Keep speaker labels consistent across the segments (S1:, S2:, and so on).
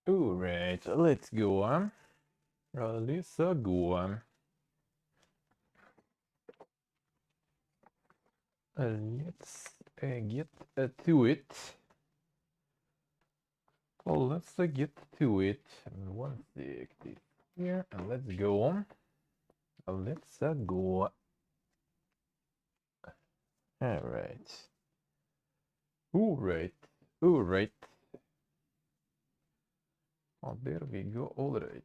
S1: Alright, let's go. Let's go. Let's get to it. Well, let's get to it. One sec, this here, and let's go. Let's go. Alright. Alright. Alright. Oh, there we go. Alright.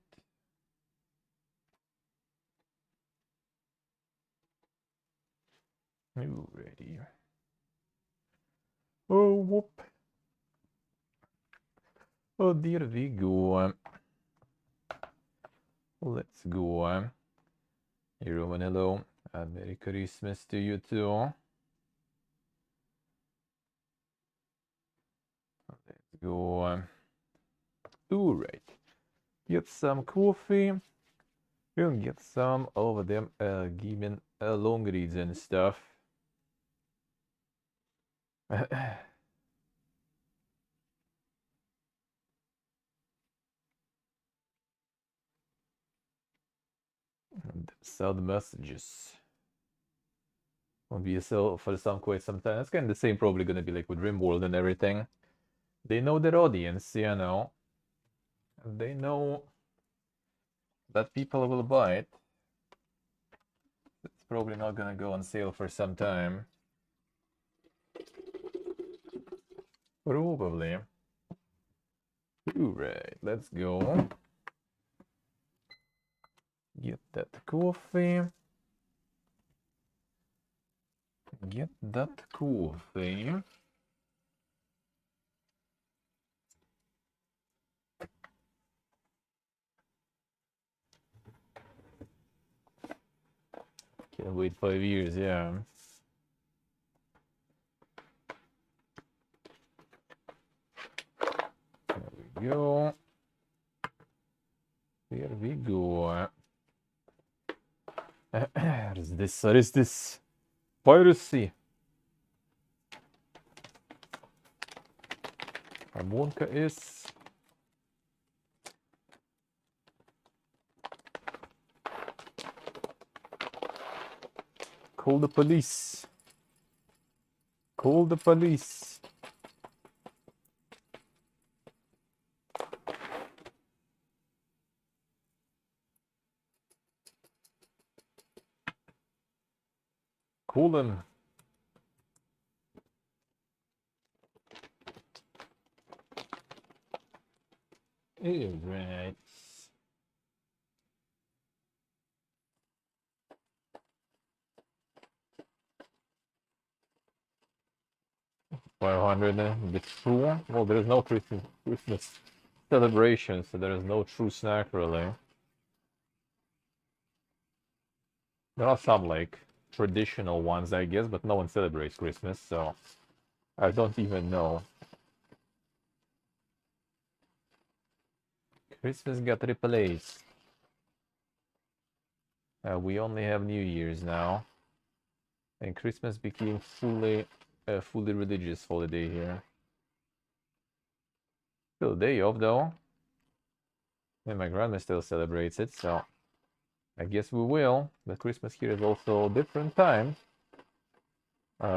S1: Alrighty. Oh, whoop. Oh, there we go. Let's go. Hey, Roman, hello. Merry Christmas to you too. Let's go. Alright. Get some coffee. We'll get some of them gaming long reads and stuff. And send messages. Won't be so for some quite some time. That's kind of the same, probably gonna be like with RimWorld and everything. They know their audience, you know. And they know that people will buy it. It's probably not gonna go on sale for some time. Probably. Alright, let's go. Get that coffee. Get that coffee. Can't wait 5 years, yeah. There we go. There we go. What is this? What is this? Piracy. Harmonica is... Call the police. Call the police. Call them. Alright. $500 the true. Well, there is no Christmas celebration, so there is no true snack really. There are some like traditional ones, I guess, but no one celebrates Christmas, so I don't even know. Christmas got replaced. We only have New Year's now, and Christmas became fully religious holiday here. Still a day off though, and my grandma still celebrates it, so I guess we will. But Christmas here is also a different time,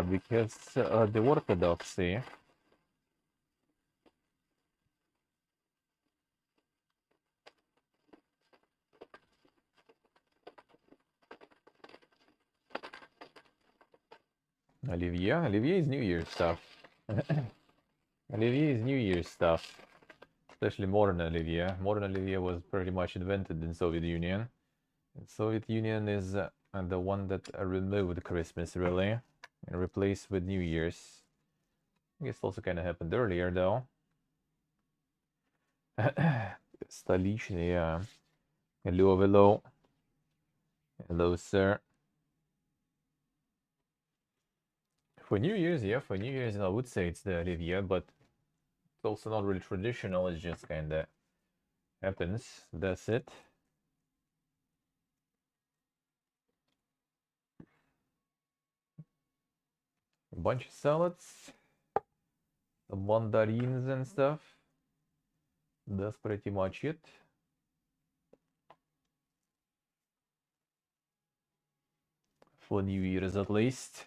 S1: because the Orthodoxy. Olivier is New Year's stuff. Olivier is New Year's stuff. Especially modern Olivier. Modern Olivier was pretty much invented in Soviet Union. And Soviet Union is the one that removed Christmas, really, and replaced with New Year's. I guess it also kind of happened earlier, though. Stolichny, yeah. Hello, hello. Hello, sir. For New Year's, yeah, for New Year's, I would say it's the Olivier, but it's also not really traditional. It just kind of happens. That's it. A bunch of salads, some mandarins and stuff. That's pretty much it. For New Year's at least.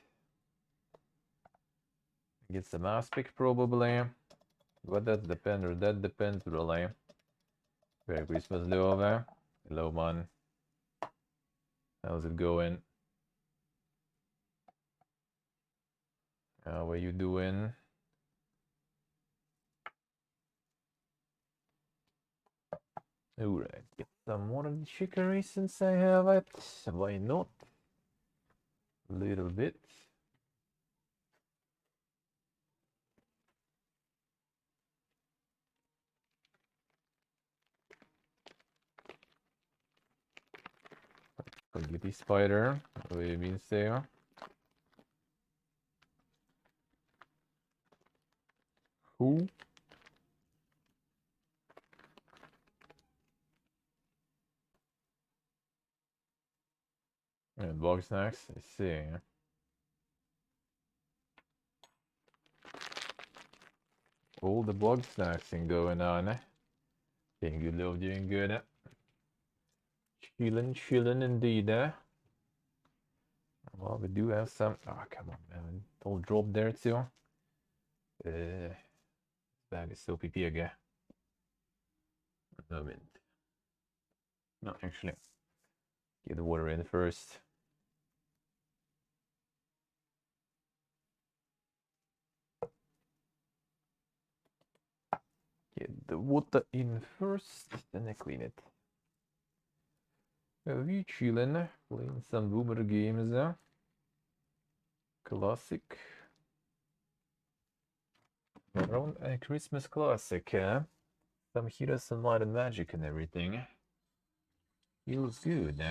S1: Get some aspect probably. But that depends really. Merry Christmas, Love. Hello, man. How's it going? How are you doing? Alright, get some more of the chicory since I have it. Why not? A little bit. Spaghetti spider. What do you mean there? Who? And bug snacks. I see. All the bug snacks going on. Doing good, love, doing good. Chillin' indeed. Well, we do have some. Oh, come on, man. Don't drop there too. Bag is so PP again. Moment. No, actually. Get the water in first. Get the water in first, then I clean it. We chillin', playing some boomer games. Classic. Around a Christmas classic. Some Heroes and Light and Magic and everything. Feels good.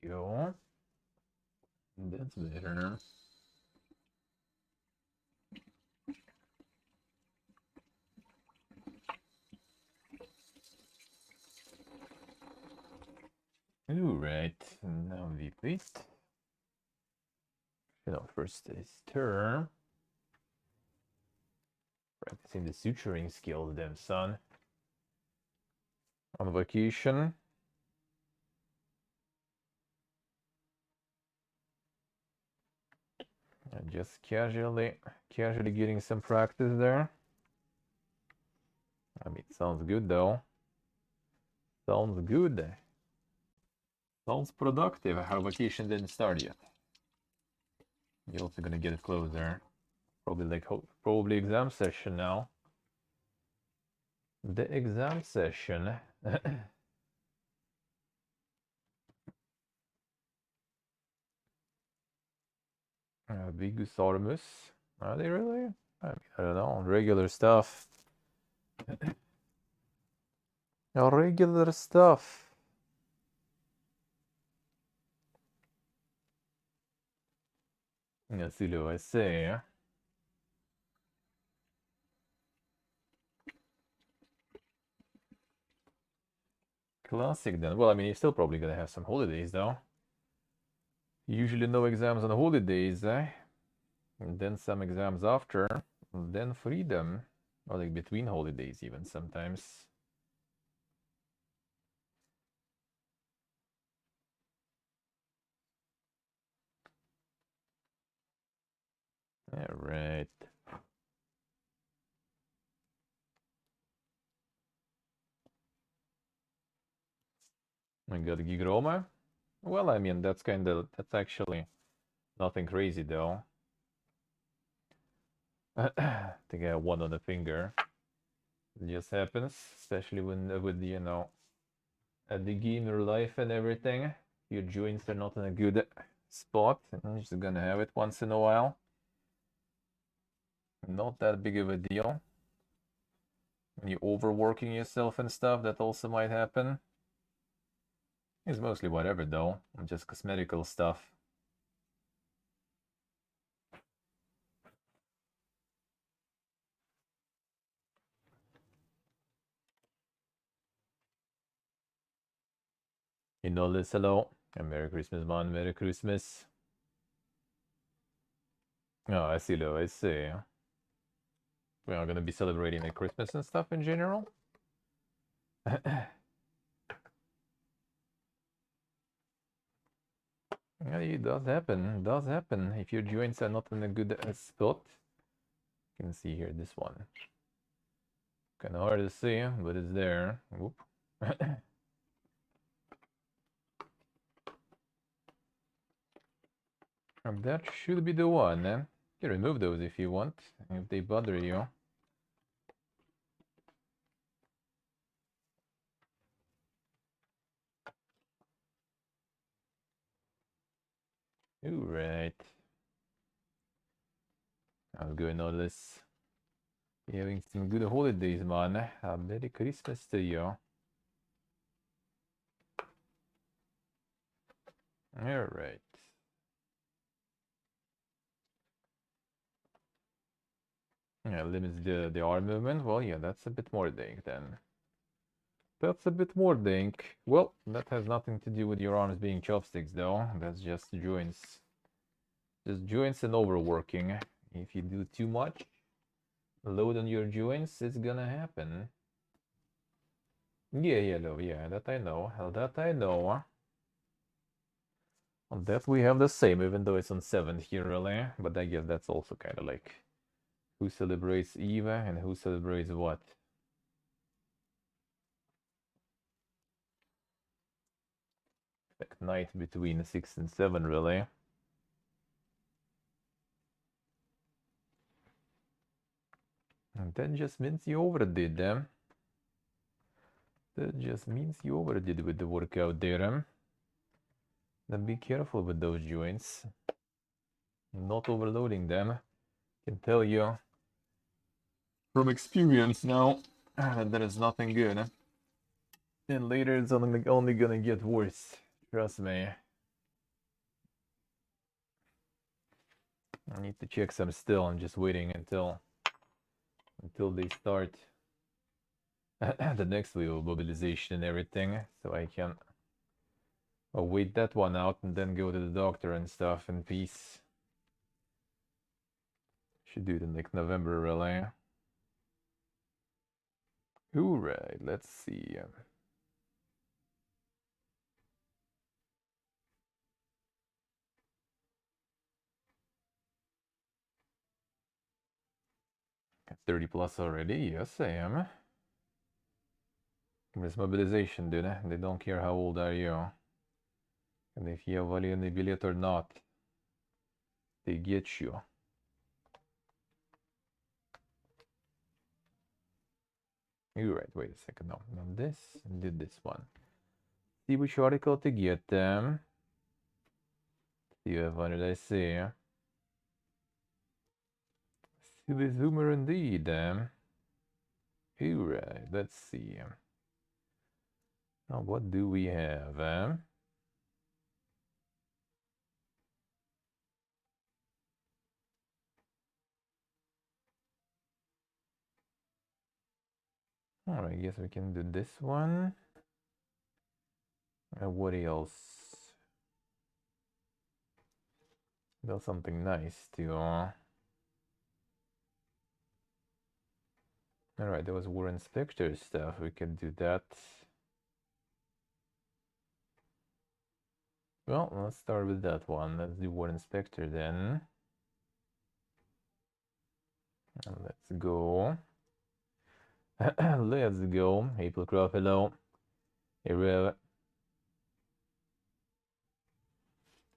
S1: Go. That's better. Alright, now we wait. First is turn. Practicing the suturing skills, then, son. On vacation. And just casually getting some practice there. I mean, it sounds good though. Sounds good. Sounds productive. Our vacation didn't start yet. You're also gonna get it closer. Probably exam session now. The exam session. Bigusarmus. Are they really? I mean, I don't know. Regular stuff. Regular stuff. Let's see what I say. Classic then. Well, I mean, you're still probably gonna have some holidays though. Usually no exams on holidays, and then some exams after, and then freedom, or like between holidays even sometimes. All right. I got Gig Roma. Well, I mean, that's actually nothing crazy though. I think I have one on the finger. It just happens, especially when with you know, at the gamer life and everything. Your joints are not in a good spot, and you're just gonna have it once in a while. Not that big of a deal. When you're overworking yourself and stuff, that also might happen. It's mostly whatever though, just cosmetical stuff. You know this, hello. And Merry Christmas, man. Merry Christmas. Oh, I see, though. I see. We are gonna be celebrating like Christmas and stuff in general. Yeah, it does happen. It does happen. If your joints are not in a good spot. You can see here this one. Kind of hard to see, but it's there. Whoop. And that should be the one. You can remove those if you want, if they bother you. Alright. How's going on this? You're having some good holidays, man. Merry Christmas to you. Alright. Yeah, limits the arm movement. Well, yeah, that's a bit more dink then. That's a bit more dink. Well, that has nothing to do with your arms being chopsticks, though. That's just joints. Just joints and overworking. If you do too much load on your joints, it's gonna happen. Yeah, no, yeah, that I know. That I know. On that we have the same, even though it's on 7th here, really. But I guess that's also kind of like who celebrates Eva and who celebrates what. Like night between 6 and 7, really. And that just means you overdid them. That just means you overdid with the workout there. Then be careful with those joints. Not overloading them. Can tell you from experience now that there is nothing good. And later it's only gonna get worse. Trust me. I need to check some still. I'm just waiting until they start the next wave of mobilization and everything, so I can wait that one out and then go to the doctor and stuff in peace. Should do it in like November, really. Alright, let's see. 30 plus already? Yes, I am. This mobilization, dude. They don't care how old are you. And if you have Valiant billet or not, they get you. You're right, wait a second. No, not this. Did this one. See which article to get them. See what one did I say? See the zoomer indeed. Alright, let's see. Now what do we have? Alright, I guess we can do this one. What else? There's something nice too. Alright, there was War Inspector stuff. We can do that. Well, let's start with that one. Let's do War Inspector then. And let's go. Let's go. April Crop, hello. Hey, the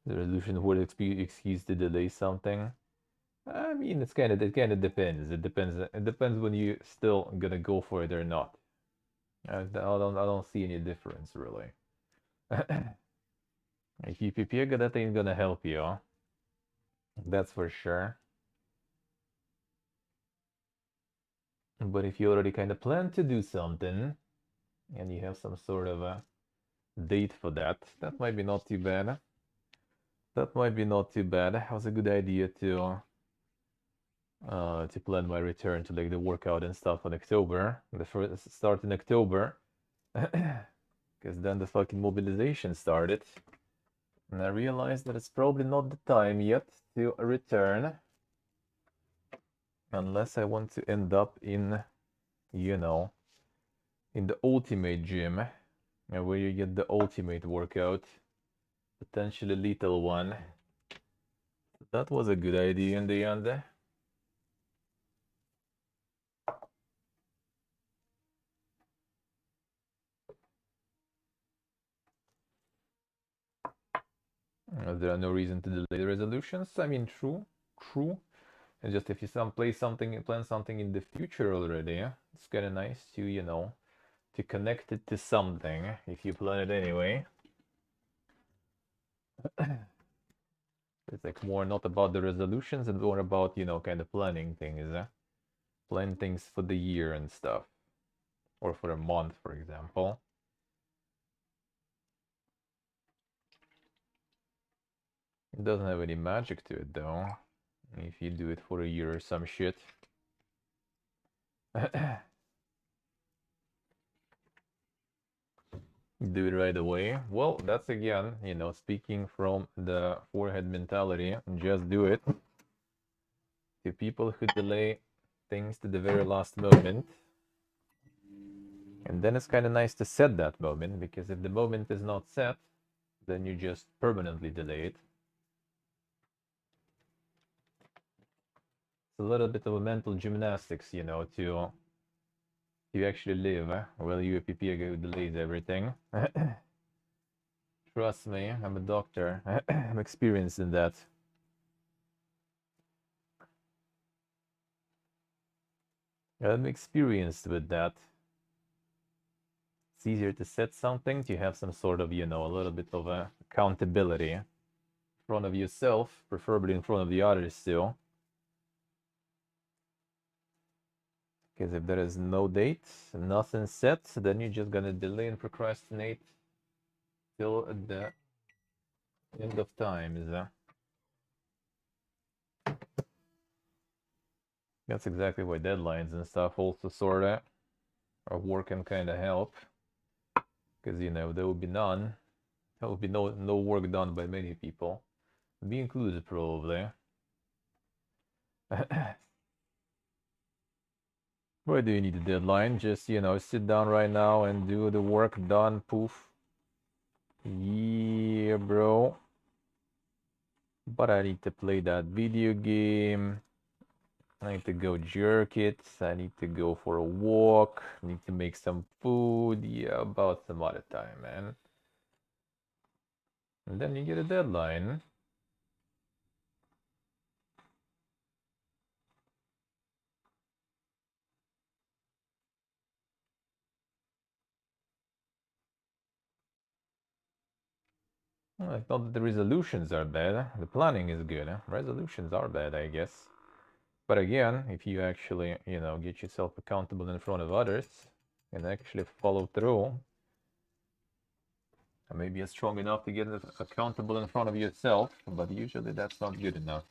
S1: resolution would excuse to delay something. I mean, it kind of depends. It depends when you still gonna go for it or not. I don't see any difference really. If you prepare, that ain't gonna help you. That's for sure. But if you already kind of plan to do something, and you have some sort of a date for that, that might be not too bad. That might be not too bad. That was a good idea to plan my return to like the workout and stuff in October. The first start in October. Kind Because then the fucking mobilization started. And I realized that it's probably not the time yet to return. Unless I want to end up in, you know, in the ultimate gym. Where you get the ultimate workout. Potentially lethal one. That was a good idea in the end. There are no reason to delay the resolutions. I mean, true. And just if you plan something in the future already, it's kind of nice to, you know, to connect it to something if you plan it anyway. It's like more not about the resolutions and more about, you know, kind of planning things. Plan things for the year and stuff. Or for a month, for example. It doesn't have any magic to it, though. If you do it for a year or some shit. Do it right away. Well, that's again, you know, speaking from the forehead mentality. Just do it. To people who delay things to the very last moment. And then it's kind of nice to set that moment, because if the moment is not set, then you just permanently delay it. It's a little bit of a mental gymnastics, you know, to actually live while UAPP delays everything. Trust me, I'm a doctor. I'm experienced in that. I'm experienced with that. It's easier to set something, to have some sort of, you know, a little bit of accountability in front of yourself, preferably in front of the others too. Because if there is no date, nothing set, then you're just gonna delay and procrastinate till the end of times. That's exactly why deadlines and stuff also sorta are working kind of help. Because, you know, there will be none. There will be no work done by many people. Me included, probably. Why do you need a deadline? Just, you know, sit down right now and do the work done, poof. Yeah, bro. But I need to play that video game. I need to go jerk it. I need to go for a walk. I need to make some food. Yeah, about some other time, man. And then you get a deadline. Well, it's not that the resolutions are bad. The planning is good. Resolutions are bad, I guess. But again, if you actually, you know, get yourself accountable in front of others and actually follow through, maybe you're strong enough to get accountable in front of yourself, but usually that's not good enough.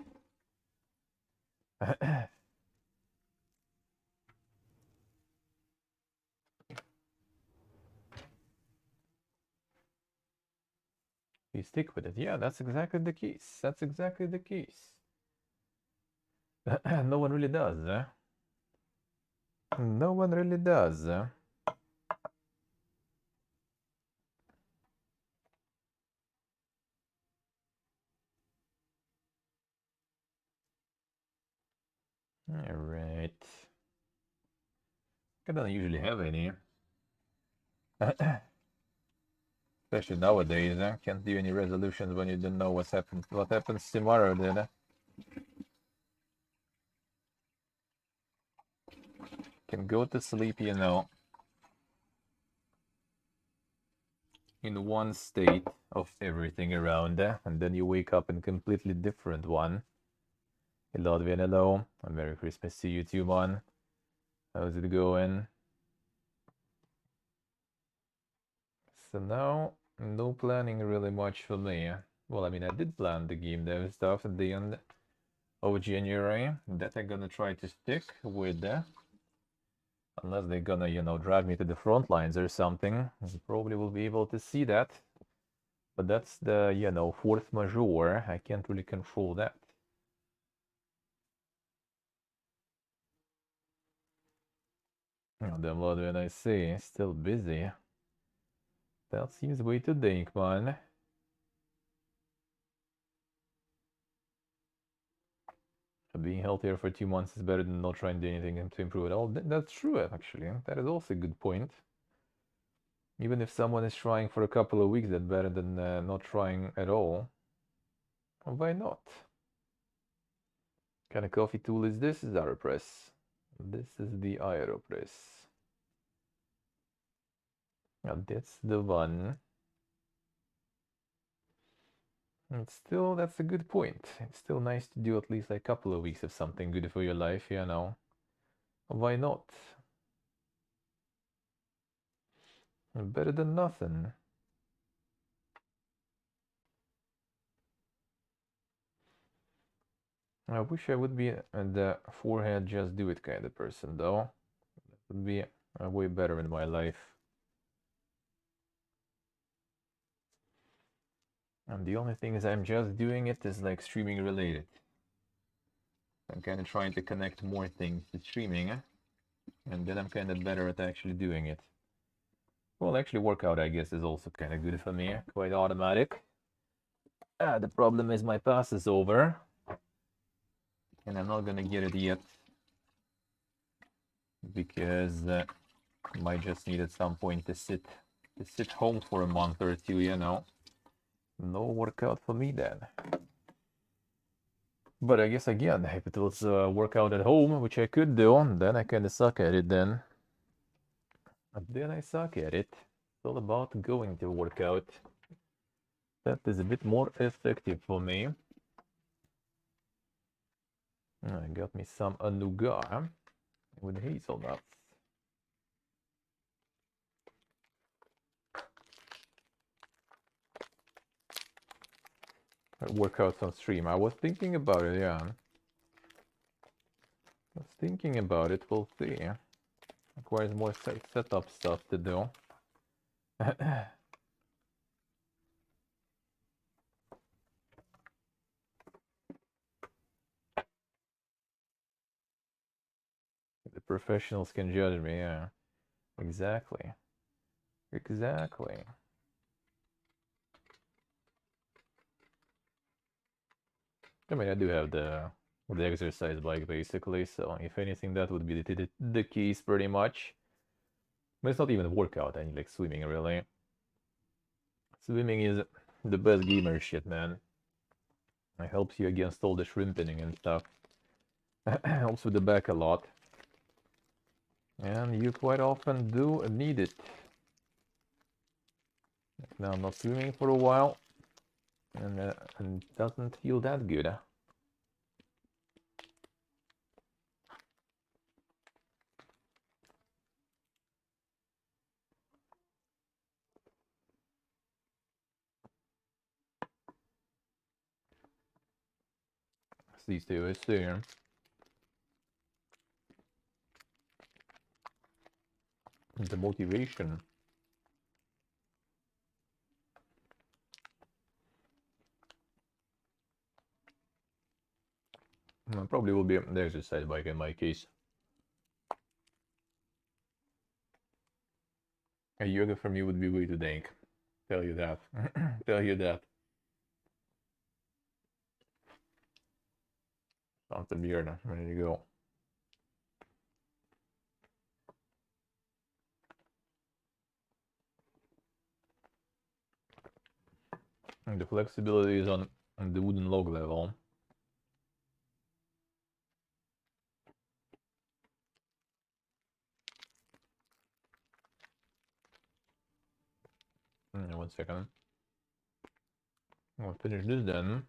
S1: You stick with it. Yeah, that's exactly the case. That's exactly the case. No one really does. No one really does. All right. I don't usually have any. Especially nowadays, can't do any resolutions when you don't know what happens tomorrow, then. Can go to sleep, you know, in one state of everything around, and then you wake up in a completely different one. Hello, Adrian, hello, and Merry Christmas to you too, man. How's it going? So now, no planning really much for me. Well, I mean, I did plan the game dev stuff at the end of January that I'm gonna try to stick with. Unless they're gonna, you know, drive me to the front lines or something. You probably will be able to see that. But that's the, you know, force majeure. I can't really control that. Oh, damn, Ludwig, I see. Still busy. That seems way too dank, man. Being healthier for 2 months is better than not trying to do anything to improve at all. That's true, actually. That is also a good point. Even if someone is trying for a couple of weeks, that's better than not trying at all. Why not? What kind of coffee tool is this? Is AeroPress. This is the AeroPress. Now that's the one. And still, that's a good point. It's still nice to do at least like a couple of weeks of something good for your life, you know. Why not? Better than nothing. I wish I would be the forehead just do it kind of person, though. That would be way better in my life. And the only thing is I'm just doing it is like streaming related. I'm kind of trying to connect more things to streaming, and then I'm kind of better at actually doing it. Well, actually workout, I guess, is also kind of good for me, quite automatic. The problem is my pass is over, and I'm not gonna get it yet, because I might just need at some point to sit home for a month or two, you know. No workout for me then. But I guess again, if it was a workout at home, which I could do, then I kind of suck at it then. And then I suck at it. It's all about going to workout. That is a bit more effective for me. I got me some nougat with hazelnuts. Workouts on stream. I was thinking about it, yeah. I was thinking about it, we'll see. Requires more setup stuff to do. The professionals can judge me, yeah. Exactly. Exactly. I mean, I do have the exercise bike basically, so if anything, that would be the case pretty much. But it's not even a workout. I need like swimming really. Swimming is the best gamer shit, man. It helps you against all the shrimping and stuff. Helps with the back a lot. And you quite often do need it. Now I'm not swimming for a while, and it doesn't feel that good. These two is there. The motivation. Probably will be the exercise bike in my case. A yoga for me would be way too dank. Tell you that. Tell you that. Something weird. Ready to go. And the flexibility is on the wooden log level. One second. I'll finish this then.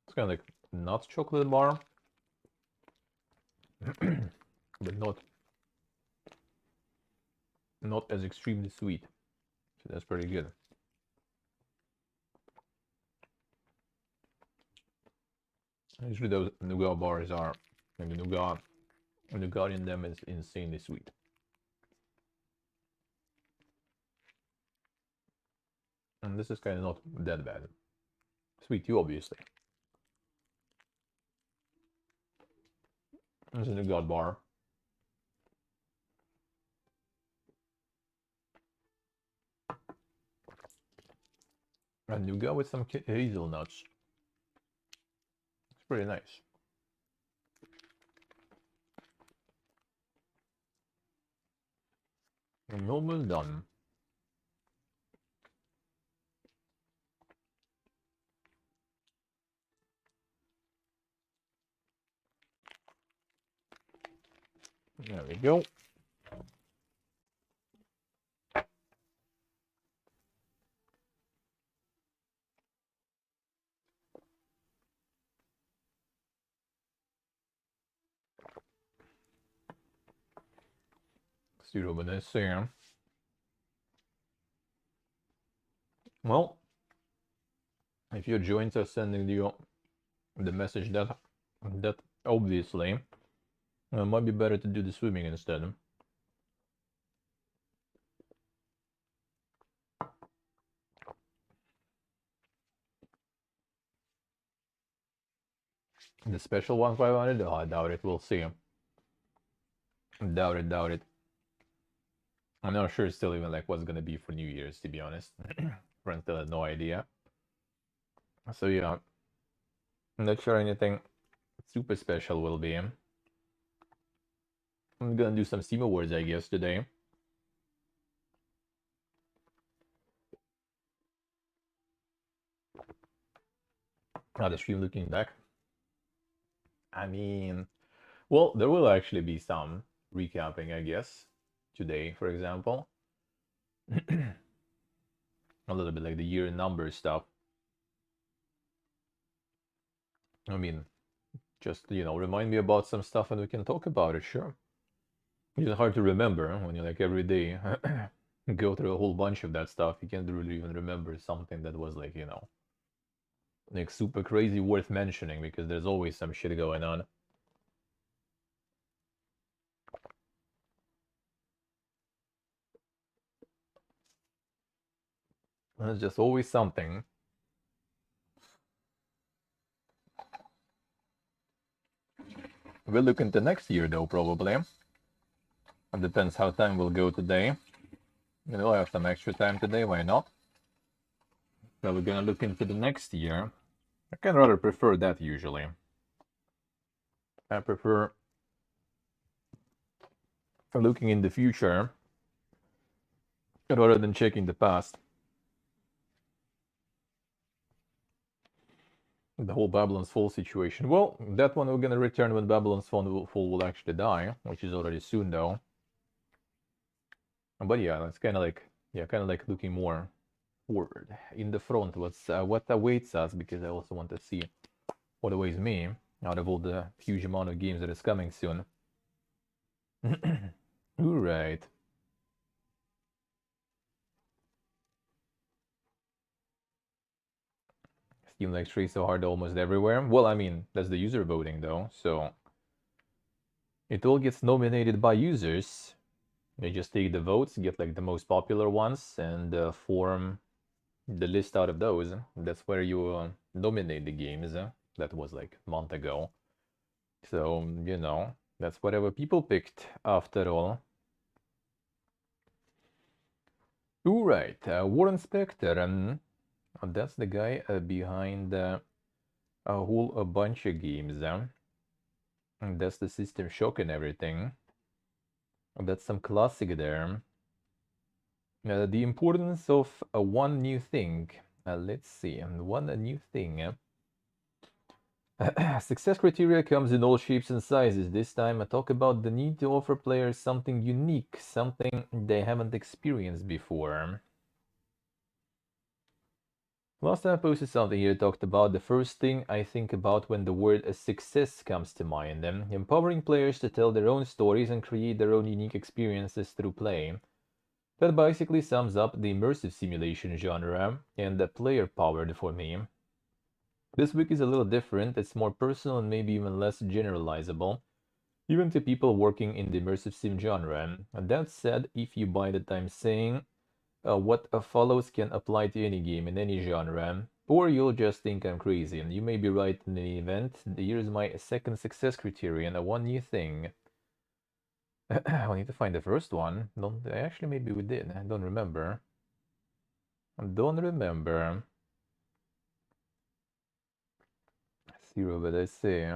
S1: It's kind of like nuts chocolate bar. but not as extremely sweet. So that's pretty good. Usually those nougat bars are, like the nougat in them is insanely sweet. And this is kind of not that bad. Sweet too, obviously. This is a nougat bar. And nougat with some hazelnuts. It's pretty nice. I'm almost done. There we go. Let's do it over this here. Well, if you joined us sending you the message that obviously it might be better to do the swimming instead. The special 1,500? Oh, I doubt it. We'll see. Doubt it. I'm not sure still even like what's gonna be for New Year's, to be honest. Friends still have no idea. So yeah, I'm not sure anything super special will be. I'm gonna do some Steam Awards, I guess, today. The stream looking back. I mean, well, there will actually be some recapping, I guess, today, for example. A little bit like the year number stuff. I mean, just, remind me about some stuff and we can talk about it, sure. It's hard to remember when you like every day go through a whole bunch of that stuff. You can't really even remember something that was like, like super crazy worth mentioning because there's always some shit going on. There's just always something. We'll look into next year though, probably. It depends how time will go today. I have some extra time today, why not? So we're gonna look into the next year. I can rather prefer that usually. I prefer looking in the future rather than checking the past. The whole Babylon's Fall situation. Well, that one we're gonna return when Babylon's Fall will actually die, which is already soon though. But yeah, it's kind of like looking more forward in the front. What awaits us? Because I also want to see what awaits me out of all the huge amount of games that is coming soon. All right. Steam likes Stray so hard almost everywhere. Well, I mean, that's the user voting though, so it all gets nominated by users. They just take the votes, get like the most popular ones, and form the list out of those. That's where you nominate the games. That was like a month ago. So, that's whatever people picked after all. All right, Warren Spector, that's the guy behind a whole bunch of games. And that's the System Shock and everything. That's some classic there. The importance of one new thing. Let's see, one new thing. Success criteria comes in all shapes and sizes. This time I talk about the need to offer players something unique, something they haven't experienced before. Last time I posted something here, talked about the first thing I think about when the word success comes to mind. Empowering players to tell their own stories and create their own unique experiences through play. That basically sums up the immersive simulation genre and the player-powered for me. This week is a little different, it's more personal and maybe even less generalizable, even to people working in the immersive sim genre. And that said, if you buy that I'm saying, what follows can apply to any game in any genre, or you'll just think I'm crazy, and you may be right in any event. Here's my second success criterion, one new thing. I need to find the first one. Actually, maybe we did. I don't remember. Zero, but I say.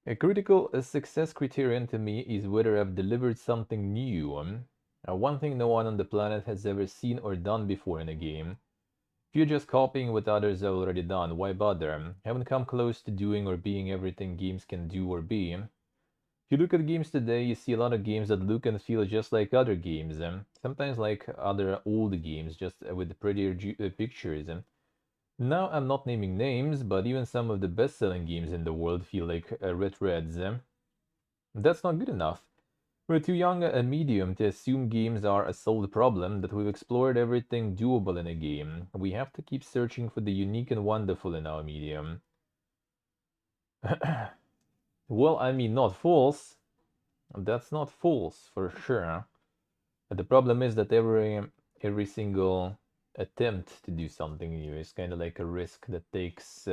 S1: A critical success criterion to me is whether I've delivered something new. One thing no one on the planet has ever seen or done before in a game. If you're just copying what others have already done, why bother? Haven't come close to doing or being everything games can do or be. If you look at games today, you see a lot of games that look and feel just like other games. Sometimes like other old games, just with prettier pictures. Now I'm not naming names, but even some of the best-selling games in the world feel like red reds. That's not good enough. We're too young a medium to assume games are a solved problem, that we've explored everything doable in a game. We have to keep searching for the unique and wonderful in our medium. Well, I mean, not false. That's not false, for sure. But the problem is that every single attempt to do something new is kind of like a risk that takes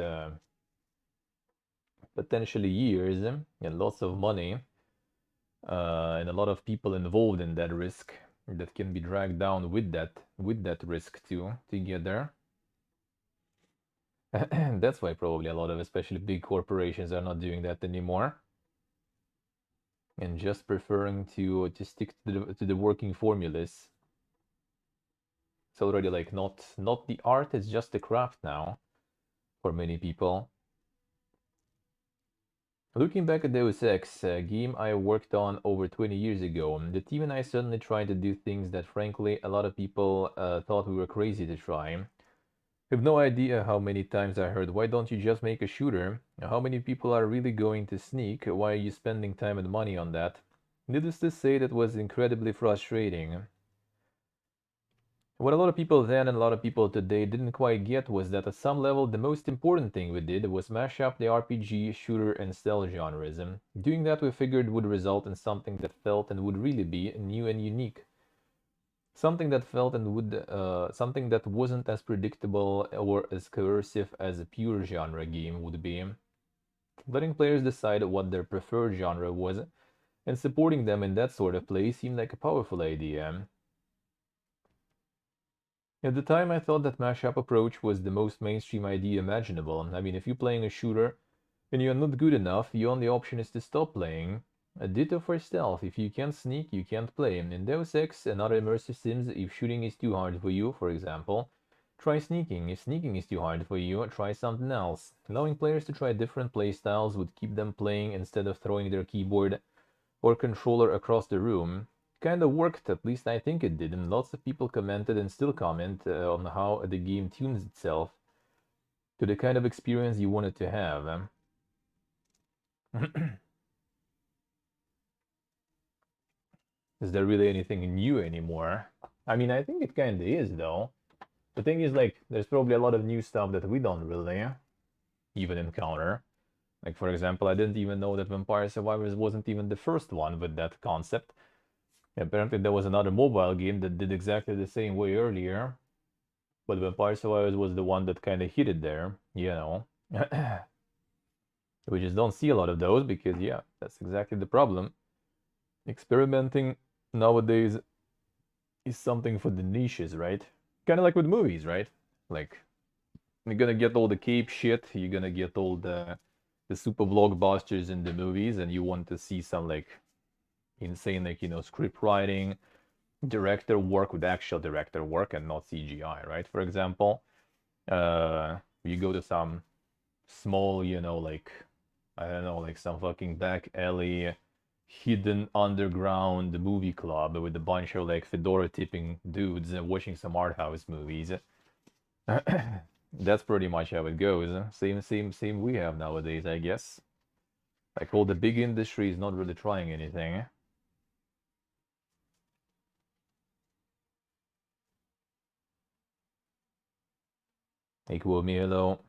S1: potentially years and lots of money and a lot of people involved in that risk that can be dragged down with that risk too together. That's why probably a lot of especially big corporations are not doing that anymore and just preferring to stick to the working formulas. It's already like not the art, it's just the craft now for many people. Looking back at Deus Ex, a game I worked on over 20 years ago, the team and I suddenly tried to do things that frankly a lot of people thought we were crazy to try. I have no idea how many times I heard, why don't you just make a shooter? How many people are really going to sneak? Why are you spending time and money on that? Needless to say, that was incredibly frustrating. What a lot of people then and a lot of people today didn't quite get was that at some level the most important thing we did was mash up the RPG, shooter and stealth genres. Doing that we figured would result in something that felt and would really be new and unique. Something that felt and would, something that wasn't as predictable or as coercive as a pure genre game would be. Letting players decide what their preferred genre was and supporting them in that sort of play seemed like a powerful idea. At the time, I thought that mashup approach was the most mainstream idea imaginable. I mean, if you're playing a shooter and you're not good enough, the only option is to stop playing. A ditto for stealth. If you can't sneak, you can't play. In Deus Ex and other immersive sims, if shooting is too hard for you, for example, try sneaking. If sneaking is too hard for you, try something else. Allowing players to try different playstyles would keep them playing instead of throwing their keyboard or controller across the room. Kind of worked, at least I think it did, and lots of people commented and still comment on how the game tunes itself to the kind of experience you want it to have. Is there really anything new anymore? I mean, I think it kind of is, though. The thing is, like, there's probably a lot of new stuff that we don't really even encounter. Like, for example, I didn't even know that Vampire Survivors wasn't even the first one with that concept. Apparently there was another mobile game that did exactly the same way earlier, but Vampire Survivors was the one that kind of hit it there, you know. We just don't see a lot of those because, yeah, that's exactly the problem. Experimenting nowadays is something for the niches, right? Kind of like with movies, right? Like, you're gonna get all the cape shit, you're gonna get all the super blockbusters in the movies, and you want to see some, like, insane, like, you know, script writing, director work with actual director work and not CGI, right? For example, you go to some small, you know, like, I don't know, like some fucking back alley hidden underground movie club with a bunch of like fedora tipping dudes watching some art house movies. That's pretty much how it goes. Same we have nowadays, I guess. Like all the big industry is not really trying anything. Equal me, hello.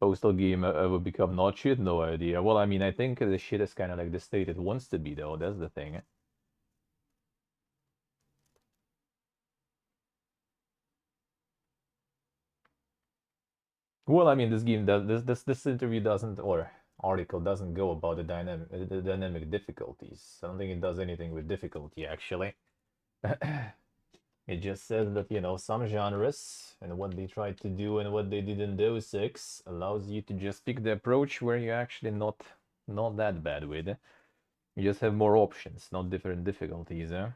S1: Postal game ever become not shit? No idea. Well, I mean, I think the shit is kind of like the state it wants to be, though. That's the thing. Well, I mean, this game does this interview doesn't or article doesn't go about the dynamic difficulties. I don't think it does anything with difficulty actually. It just says that, you know, some genres and what they tried to do and what they did in Deus Ex allows you to just pick the approach where you're actually not that bad with. You just have more options, not different difficulties, eh?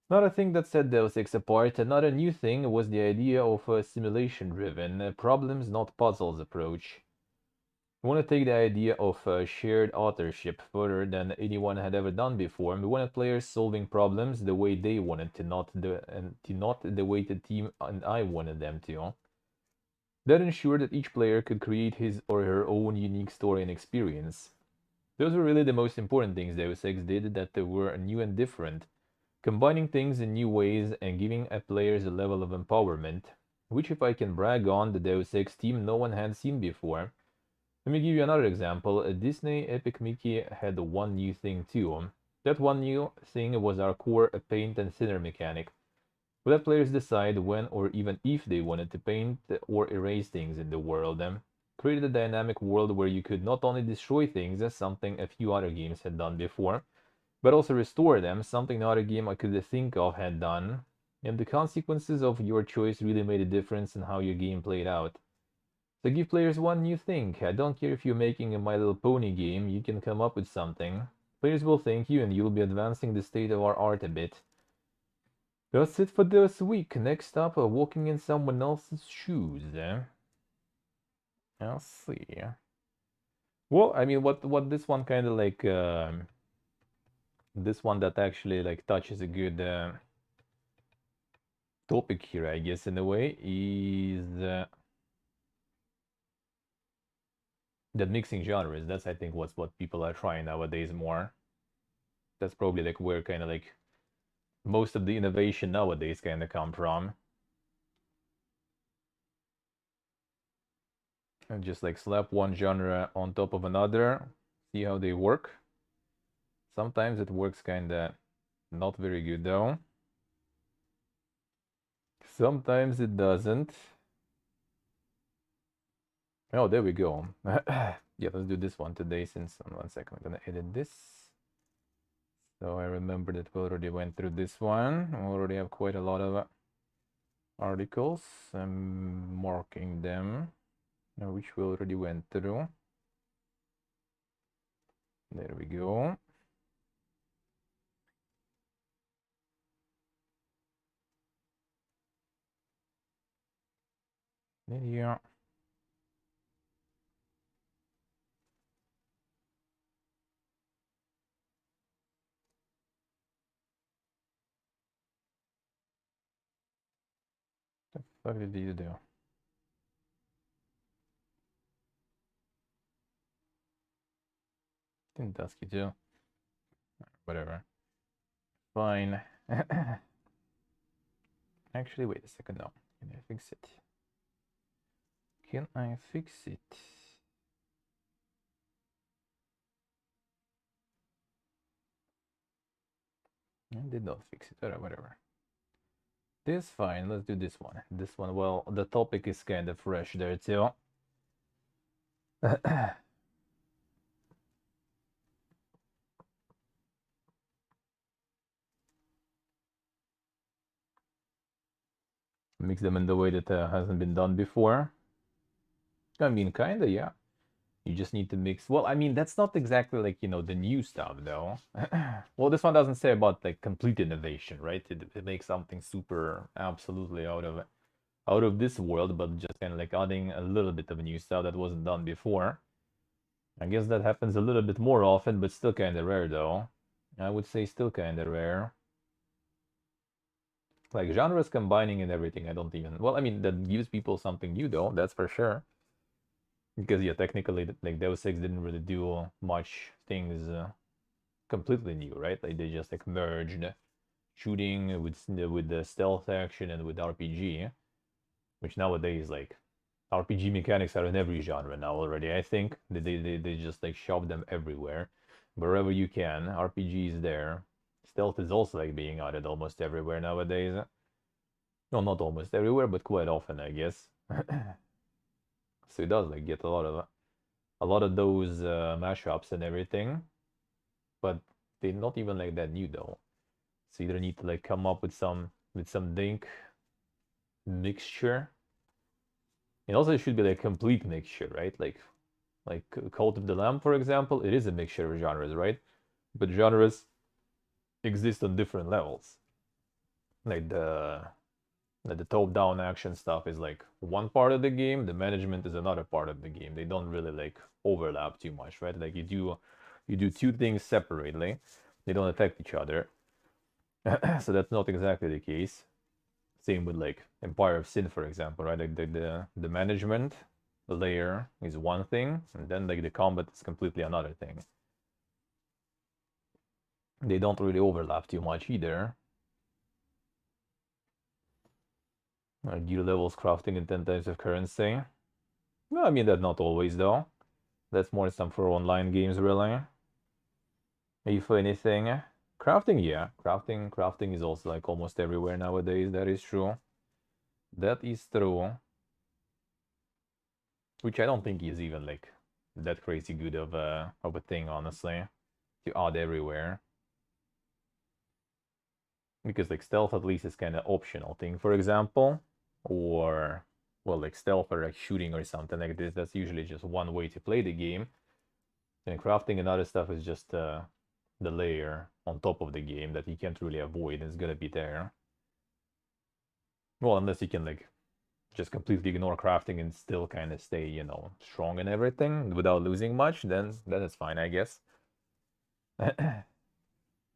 S1: Another thing that set Deus Ex apart, another new thing, was the idea of a simulation-driven, problems not puzzles approach. We want to take the idea of shared authorship further than anyone had ever done before. We wanted players solving problems the way they wanted to, not the way the team and I wanted them to. That ensured that each player could create his or her own unique story and experience. Those were really the most important things Deus Ex did, that they were new and different, combining things in new ways and giving players a level of empowerment, which, if I can brag on, the Deus Ex team no one had seen before. Let me give you another example. Disney Epic Mickey had one new thing too. That one new thing was our core paint and thinner mechanic. We let players decide when or even if they wanted to paint or erase things in the world. Created a dynamic world where you could not only destroy things, something a few other games had done before, but also restore them, something no other game I could think of had done. And the consequences of your choice really made a difference in how your game played out. So give players one new thing. I don't care if you're making a My Little Pony game, you can come up with something. Players will thank you and you'll be advancing the state of our art a bit. That's it for this week. Next up, walking in someone else's shoes. I'll see. Well, I mean, what this one kind of like, this one that actually like touches a good topic here, I guess, in a way, is that mixing genres. That's, I think, what people are trying nowadays more. That's probably like where kind of like most of the innovation nowadays kind of come from. And just like slap one genre on top of another, see how they work. Sometimes it works kind of not very good though. Sometimes it doesn't. Oh, there we go. Yeah, let's do this one today since, 1 second, I'm gonna edit this. So I remember that we already went through this one. We already have quite a lot of articles. I'm marking them, which we already went through. There we go. There. What did you do? Didn't ask you to. Whatever. Fine. Actually, wait a second now. Can I fix it? Can I fix it? I did not fix it. Alright, whatever. This fine. Let's do this one. This one, well, the topic is kind of fresh there too. Mix them in the way that hasn't been done before. I mean, kinda, yeah. You just need to mix. Well, I mean, that's not exactly like, you know, the new stuff, though. Well, this one doesn't say about like complete innovation, right? It makes something super absolutely out of this world, but just kind of like adding a little bit of new stuff that wasn't done before. I guess that happens a little bit more often, but still kind of rare though. I would say still kind of rare. Like genres combining and everything, I don't even... Well, I mean, that gives people something new though, that's for sure. Because yeah, technically, like Deus Ex didn't really do much things completely new, right? Like they just like merged shooting with the stealth action and with RPG, which nowadays like RPG mechanics are in every genre now already. I think they just like shove them everywhere, wherever you can. RPG is there. Stealth is also like being added almost everywhere nowadays. No, not almost everywhere, but quite often, I guess. So it does like get a lot of those mashups and everything, but they're not even like that new though. So you either need to like come up with some dink mixture. And also it should be like complete mixture, right? Like Cult of the Lamb, for example, it is a mixture of genres, right? But genres exist on different levels. Like the top-down action stuff is like one part of the game, the management is another part of the game. They don't really like overlap too much, right? Like you do two things separately. They don't affect each other. So that's not exactly the case. Same with like Empire of Sin, for example, right? Like the management layer is one thing, and then like the combat is completely another thing. They don't really overlap too much either. Gear levels, crafting, and 10 types of currency. No, I mean that not always though. That's more some for online games, really. If anything, crafting, yeah, crafting is also like almost everywhere nowadays. That is true. That is true. Which I don't think is even like that crazy good of a thing, honestly, to add everywhere. Because like stealth at least is kind of optional thing, for example, or well, like stealth or like shooting or something like this. That's usually just one way to play the game. And crafting and other stuff is just the layer on top of the game that you can't really avoid. It's gonna be there. Well, unless you can like just completely ignore crafting and still kind of stay, you know, strong and everything without losing much, then it's fine, I guess.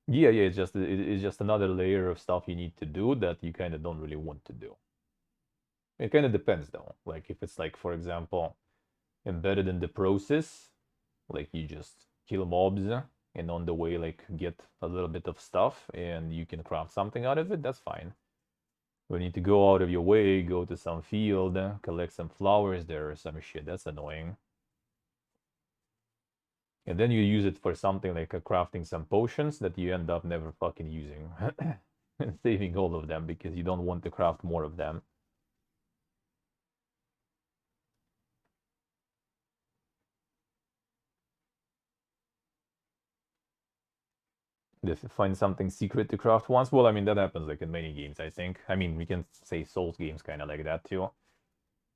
S1: Yeah, it's just another layer of stuff you need to do that you kind of don't really want to do. It kind of depends though. Like if it's like, for example, embedded in the process, like you just kill mobs and on the way like get a little bit of stuff and you can craft something out of it, that's fine. We need to go out of your way, go to some field, collect some flowers there or some shit. That's annoying. And then you use it for something like crafting some potions that you end up never fucking using. And saving all of them because you don't want to craft more of them. If you find something secret to craft once, well, I mean, that happens like in many games, I think. I mean, we can say Souls games kind of like that too.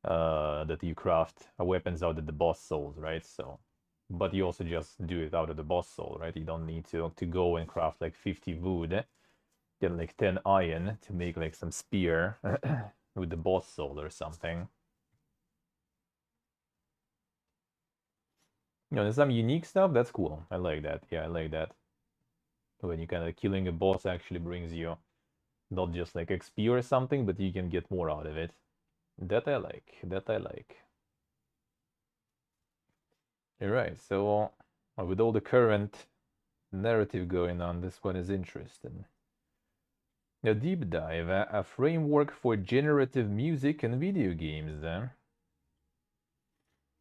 S1: That you craft weapons out of the boss souls, right? So, but you also just do it out of the boss soul, right? You don't need to go and craft like 50 wood, get like 10 iron to make like some spear with the boss soul or something. You know, there's some unique stuff. That's cool. I like that. Yeah, I like that. When you kind of killing a boss actually brings you not just like XP or something, but you can get more out of it. That I like. That I like. Alright, so with all the current narrative going on, this one is interesting. A deep dive, a framework for generative music and video games.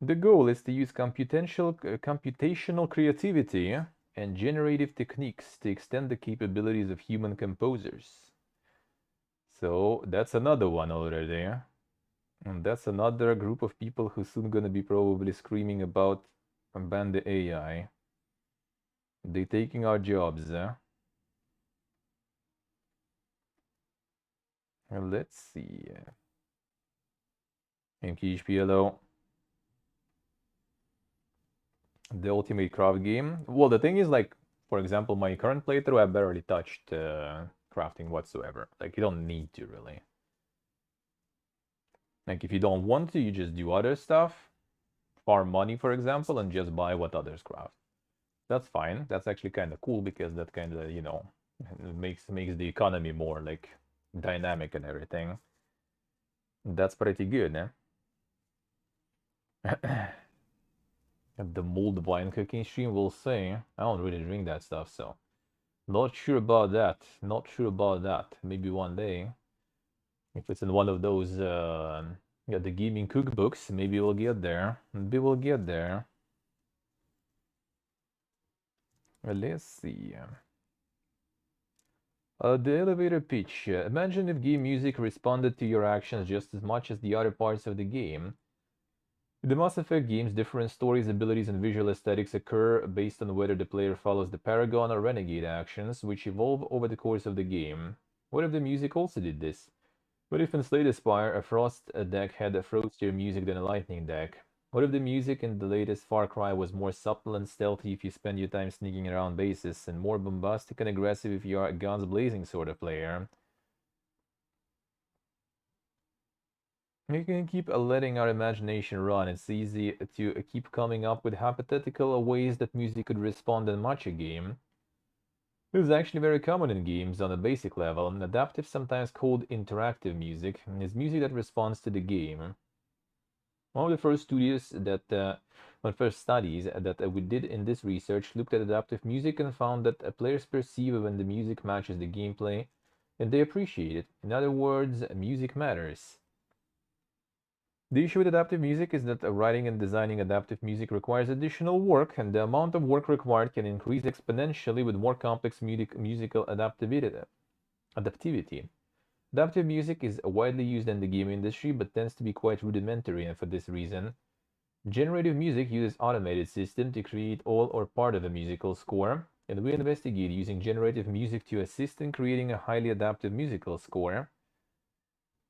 S1: The goal is to use computational creativity and generative techniques to extend the capabilities of human composers. So that's another one already. And that's another group of people who's soon gonna be probably screaming about ban the AI. They taking our jobs. Let's see. MKHPLO. The ultimate craft game. Well, the thing is, like, for example, my current playthrough, I barely touched crafting whatsoever. Like, you don't need to, really. Like, if you don't want to, you just do other stuff. farm money, for example, and just buy what others craft. That's fine. That's actually kind of cool because that kind of, you know, makes the economy more like dynamic and everything. That's pretty good, eh? The mulled wine cooking stream will say, I don't really drink that stuff, so not sure about that. Not sure about that. Maybe one day, if it's in one of those, yeah, the gaming cookbooks, maybe we'll get there. Maybe we'll get there. Well, let's see. The elevator pitch. Imagine if game music responded to your actions just as much as the other parts of the game. In the Mass Effect games, different stories, abilities, and visual aesthetics occur based on whether the player follows the Paragon or Renegade actions, which evolve over the course of the game. What if the music also did this? What if in Slay the Spire, a Frost deck had a frostier music than a Lightning deck? What if the music in the latest Far Cry was more subtle and stealthy if you spend your time sneaking around bases, and more bombastic and aggressive if you are a guns blazing sort of player? We can keep letting our imagination run. It's easy to keep coming up with hypothetical ways that music could respond and match a game. This is actually very common in games on a basic level. Adaptive, sometimes called interactive music, is music that responds to the game. One of the first studies that, first studies that we did in this research looked at adaptive music and found that players perceive when the music matches the gameplay, and they appreciate it. In other words, music matters. The issue with adaptive music is that writing and designing adaptive music requires additional work, and the amount of work required can increase exponentially with more complex musical adaptivity. Adaptive music is widely used in the game industry, but tends to be quite rudimentary, and for this reason, generative music uses automated systems to create all or part of a musical score, and we investigate using generative music to assist in creating a highly adaptive musical score.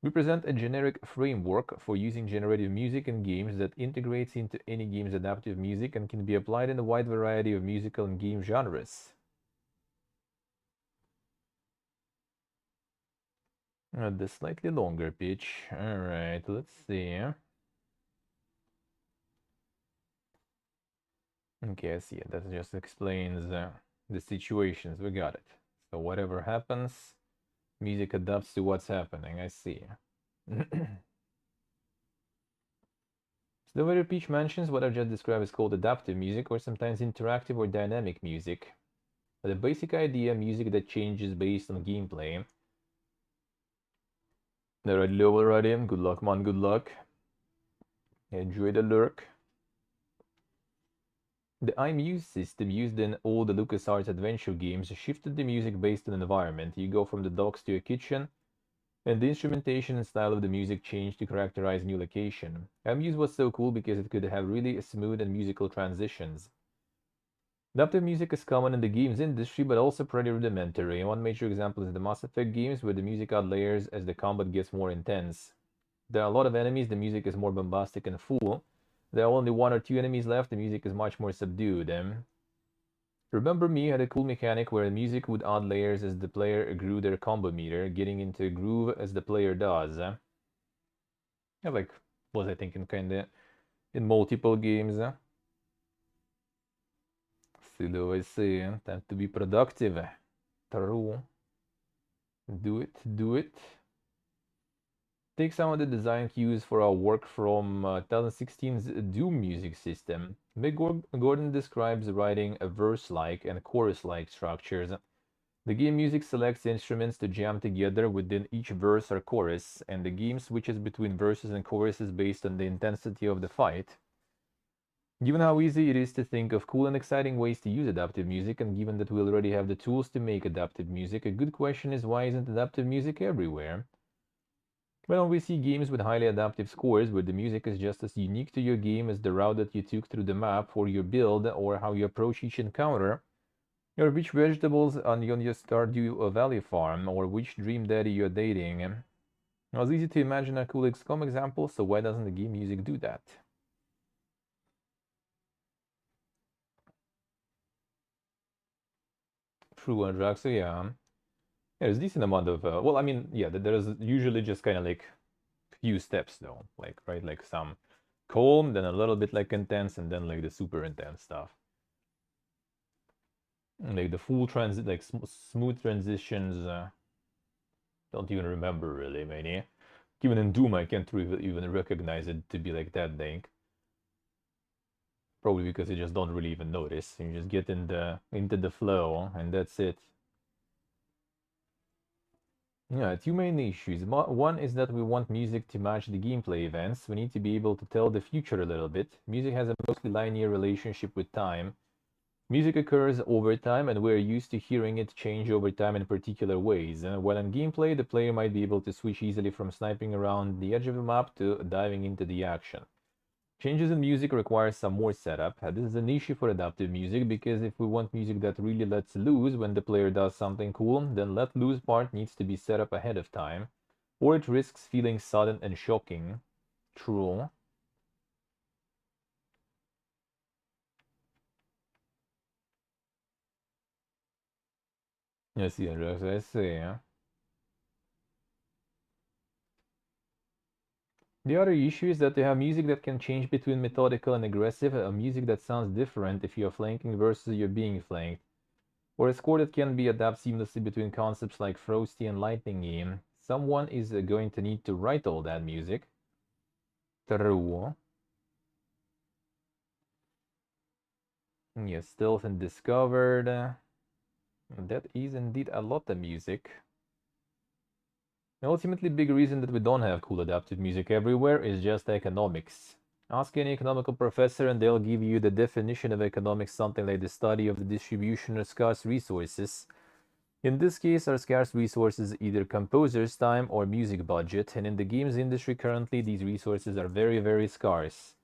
S1: We present a generic framework for using generative music in games that integrates into any game's adaptive music and can be applied in a wide variety of musical and game genres. The slightly longer pitch. Alright, let's see. Okay, I see it. That just explains the situations. We got it. So whatever happens, music adapts to what's happening. I see. So the way Peach mentions what I've just described is called adaptive music, or sometimes interactive or dynamic music. The basic idea, music that changes based on gameplay. Alright, low already. Good luck, man. Good luck. Enjoy the lurk. The iMuse system used in all the LucasArts adventure games shifted the music based on environment. You go from the docks to a kitchen, and the instrumentation and style of the music changed to characterize new location. iMuse was so cool because it could have really smooth and musical transitions. Adaptive music is common in the games industry, but also pretty rudimentary. One major example is the Mass Effect games, where the music adds layers as the combat gets more intense. There are a lot of enemies, the music is more bombastic and full. There are only one or two enemies left, the music is much more subdued. Remember Me had a cool mechanic where the music would add layers as the player grew their combo meter, getting into a groove as the player does. Yeah, like was I thinking kinda in multiple games. Still I say, time to be productive. True. Do it, do it. Take some of the design cues for our work from 2016's Doom music system. Mick Gordon describes writing a verse-like and chorus-like structures. The game music selects instruments to jam together within each verse or chorus, and the game switches between verses and choruses based on the intensity of the fight. Given how easy it is to think of cool and exciting ways to use adaptive music, and given that we already have the tools to make adaptive music, a good question is, why isn't adaptive music everywhere? Well, we see games with highly adaptive scores where the music is just as unique to your game as the route that you took through the map for your build, or how you approach each encounter, or which vegetables on your Stardew Valley farm, or which dream daddy you're dating. It was easy to imagine a cool XCOM example, so why doesn't the game music do that? True, Andrax, so yeah. There's a decent amount of, well, I mean, yeah, there's usually just kind of like few steps though, like, right, like some calm, then a little bit like intense, and then like the super intense stuff. Like the full transit, like smooth transitions. Don't even remember really many. Even in Doom, I can't even recognize it to be like that dank. Probably because you just don't really even notice. You just get into the flow, and that's it. Yeah, two main issues. One is that we want music to match the gameplay events. We need to be able to tell the future a little bit. Music has a mostly linear relationship with time. Music occurs over time, and we're used to hearing it change over time in particular ways. While in gameplay, the player might be able to switch easily from sniping around the edge of the map to diving into the action. Changes in music require some more setup. This is an issue for adaptive music because if we want music that really lets loose when the player does something cool, then let loose part needs to be set up ahead of time, or it risks feeling sudden and shocking. True. Yes, yes, I see. The other issue is that they have music that can change between methodical and aggressive, a music that sounds different if you're flanking versus you're being flanked, or a score that can be adapted seamlessly between concepts like Frosty and Lightning Game. Someone is going to need to write all that music. True. Yes, Stealth and Discovered. That is indeed a lot of music. The ultimately big reason that we don't have cool adaptive music everywhere is just economics. Ask any economical professor and they'll give you the definition of economics, something like the study of the distribution of scarce resources. In this case, our scarce resources either composer's time or music budget, and in the games industry currently, these resources are very, very scarce.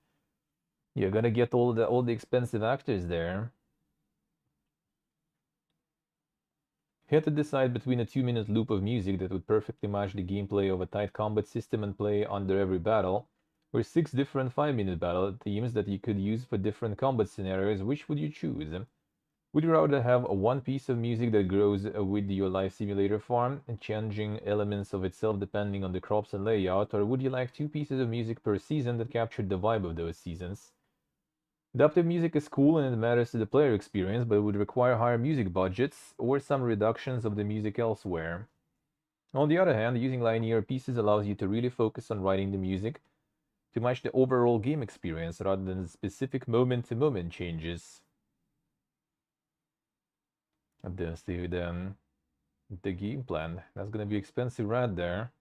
S1: You're gonna get all the expensive actors there. You had to decide between a 2-minute loop of music that would perfectly match the gameplay of a tight combat system and play under every battle, or 6 different 5-minute battle themes that you could use for different combat scenarios. Which would you choose? Would you rather have a one piece of music that grows with your life simulator farm and changing elements of itself depending on the crops and layout, or would you like 2 pieces of music per season that captured the vibe of those seasons? Adaptive music is cool and it matters to the player experience, but it would require higher music budgets or some reductions of the music elsewhere. On the other hand, using linear pieces allows you to really focus on writing the music to match the overall game experience rather than specific moment-to-moment changes. And then the game plan. That's gonna be expensive right there.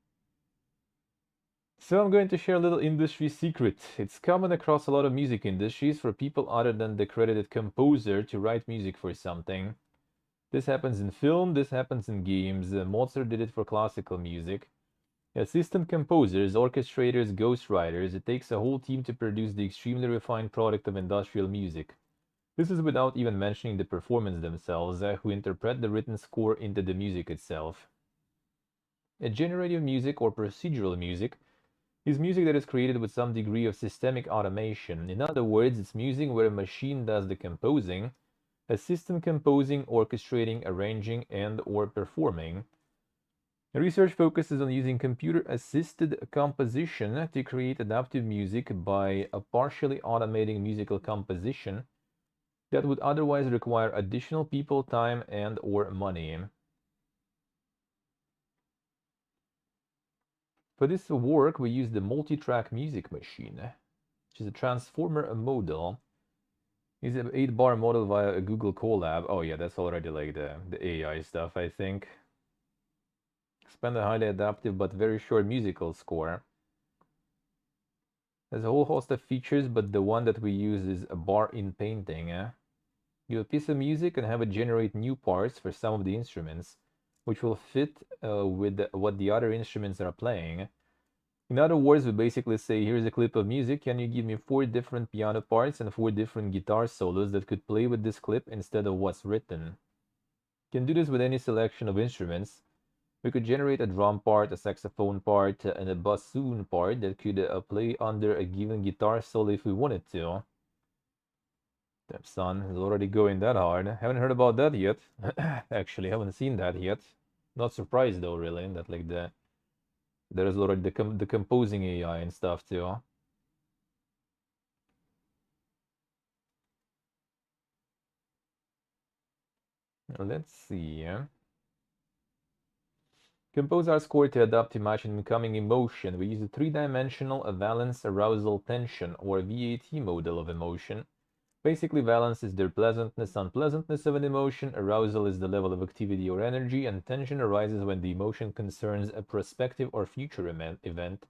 S1: So I'm going to share a little industry secret. It's common across a lot of music industries for people other than the credited composer to write music for something. This happens in film, this happens in games. Mozart did it for classical music. Assistant composers, orchestrators, ghostwriters, it takes a whole team to produce the extremely refined product of industrial music. This is without even mentioning the performers themselves, who interpret the written score into the music itself. A generative music or procedural music is music that is created with some degree of systemic automation. In other words, it's music where a machine does the composing, a system composing, orchestrating, arranging, and or performing. Research focuses on using computer-assisted composition to create adaptive music by partially automating musical composition that would otherwise require additional people, time, and or money. For this work, we use the multi-track music machine, which is a transformer model. It's an 8-bar model via a Google Colab. Oh yeah, that's already like the AI stuff, I think. Expand a highly adaptive but very short musical score. There's a whole host of features, but the one that we use is a bar in painting. You have a piece of music and have it generate new parts for some of the instruments, which will fit with what the other instruments are playing. In other words, we basically say, here's a clip of music, can you give me 4 different piano parts and 4 different guitar solos that could play with this clip instead of what's written? You can do this with any selection of instruments. We could generate a drum part, a saxophone part, and a bassoon part that could play under a given guitar solo if we wanted to. Damn, son is already going that hard. Haven't heard about that yet. Actually, haven't seen that yet. Not surprised though, really, that like there is already the composing AI and stuff too. Let's see. Compose our score to adapt to match an incoming emotion. We use a three-dimensional valence, arousal, tension, or VAT model of emotion. Basically, valence is the pleasantness, unpleasantness of an emotion, arousal is the level of activity or energy, and tension arises when the emotion concerns a prospective or future event.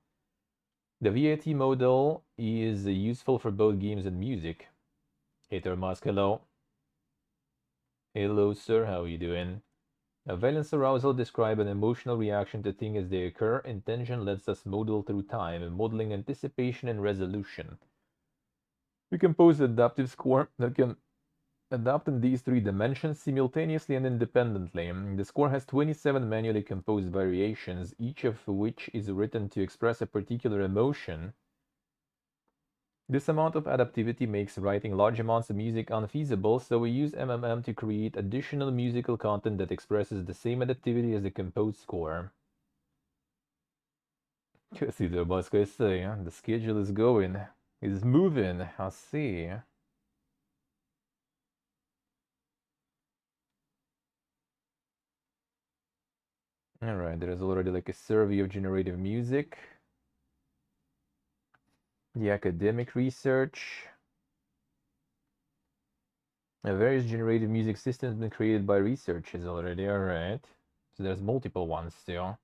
S1: The VAT model is useful for both games and music. Hater Mask, hello. Hello, sir, how are you doing? Valence arousal describe an emotional reaction to things as they occur. Intention lets us model through time, modeling anticipation and resolution. We compose an adaptive score that can adapt in these three dimensions simultaneously and independently. The score has 27 manually composed variations, each of which is written to express a particular emotion. This amount of adaptivity makes writing large amounts of music unfeasible, so we use MMM to create additional musical content that expresses the same adaptivity as the composed score. See, the boss guys say, the schedule is going, is moving, I see. Alright, there is already like a survey of generative music. The academic research. Various generative music systems have been created by researchers already, alright. So there's multiple ones still.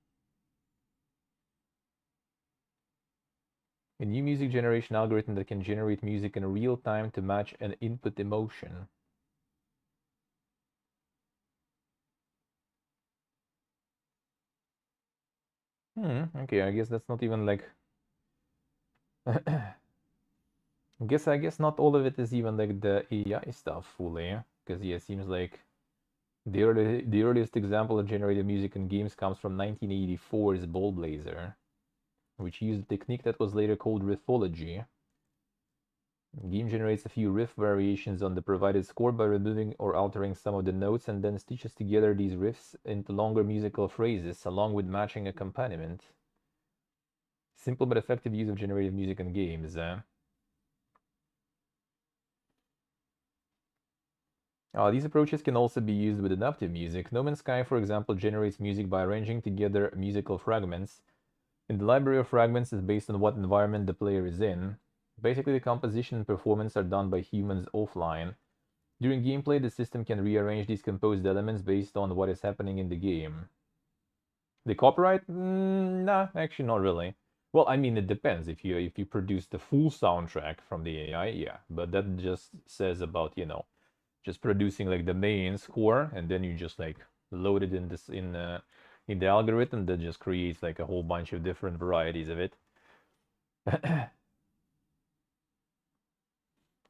S1: A new music generation algorithm that can generate music in real time to match an input emotion. Okay, I guess that's not even like... I guess not all of it is even like the AI stuff fully, because yeah, it seems like the earliest example of generated music in games comes from 1984's Ball Blazer, which used a technique that was later called riffology. The game generates a few riff variations on the provided score by removing or altering some of the notes and then stitches together these riffs into longer musical phrases along with matching accompaniment. Simple but effective use of generated music in games. These approaches can also be used with adaptive music. No Man's Sky, for example, generates music by arranging together musical fragments. And the library of fragments is based on what environment the player is in. Basically, the composition and performance are done by humans offline. During gameplay, the system can rearrange these composed elements based on what is happening in the game. The copyright? Nah, actually not really. Well, I mean, it depends. If you produce the full soundtrack from the AI, yeah. But that just says about, just producing like the main score, and then you just like load it in the algorithm that just creates like a whole bunch of different varieties of it.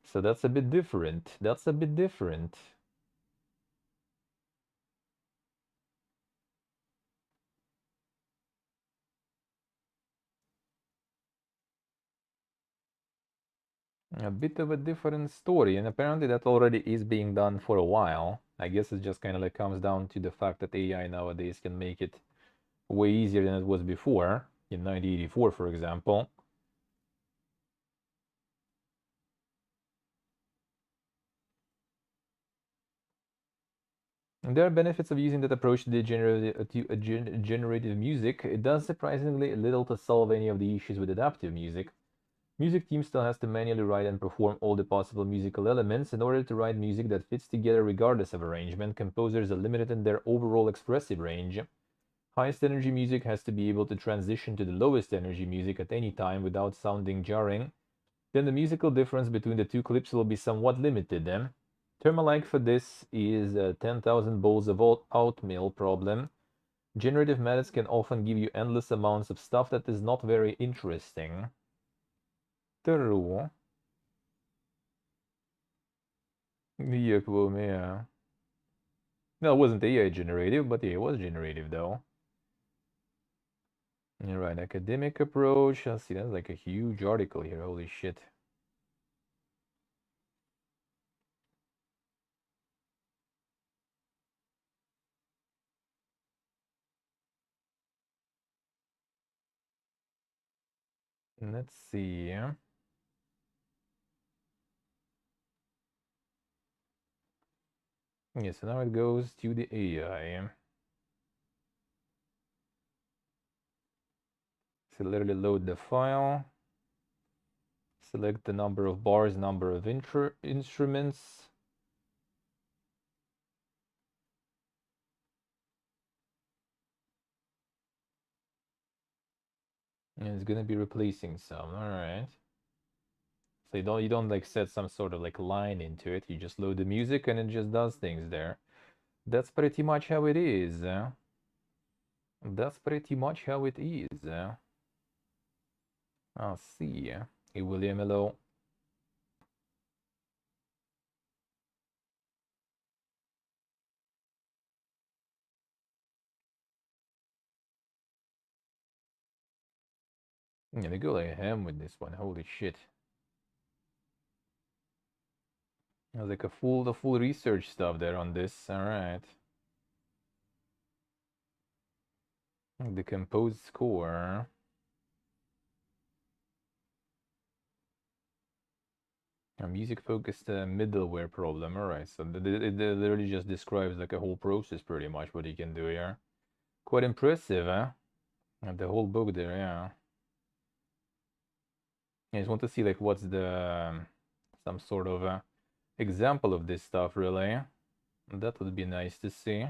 S1: So that's a bit different. That's a bit different. A bit of a different story, and apparently that already is being done for a while. I guess it just kind of like comes down to the fact that AI nowadays can make it way easier than it was before, in 1984, for example. And there are benefits of using that approach to the generative music. It does surprisingly little to solve any of the issues with adaptive music. Music team still has to manually write and perform all the possible musical elements. In order to write music that fits together regardless of arrangement, composers are limited in their overall expressive range. Highest energy music has to be able to transition to the lowest energy music at any time without sounding jarring. Then the musical difference between the two clips will be somewhat limited. Term alike for this is 10,000 bowls of oatmeal problem. Generative methods can often give you endless amounts of stuff that is not very interesting. True. Yeah. No, it wasn't AI generative, but yeah, it was generative though. Alright, academic approach. Let's see, that's like a huge article here. Holy shit. Let's see. Yeah, so now it goes to the AI. So literally load the file. Select the number of bars, number of instruments. And it's gonna be replacing some. All right. So you don't like set some sort of like line into it. You just load the music and it just does things there. That's pretty much how it is. That's pretty much how it is. I'll see. Hey, William, hello. Yeah, they go like ham with this one. Holy shit. There's like the full research stuff there on this. All right. The composed score. A music-focused middleware problem. All right. So it literally just describes like a whole process, pretty much what you can do here. Quite impressive, huh? And the whole book there, yeah. I just want to see like what's the some sort of example of this stuff, really. That would be nice to see.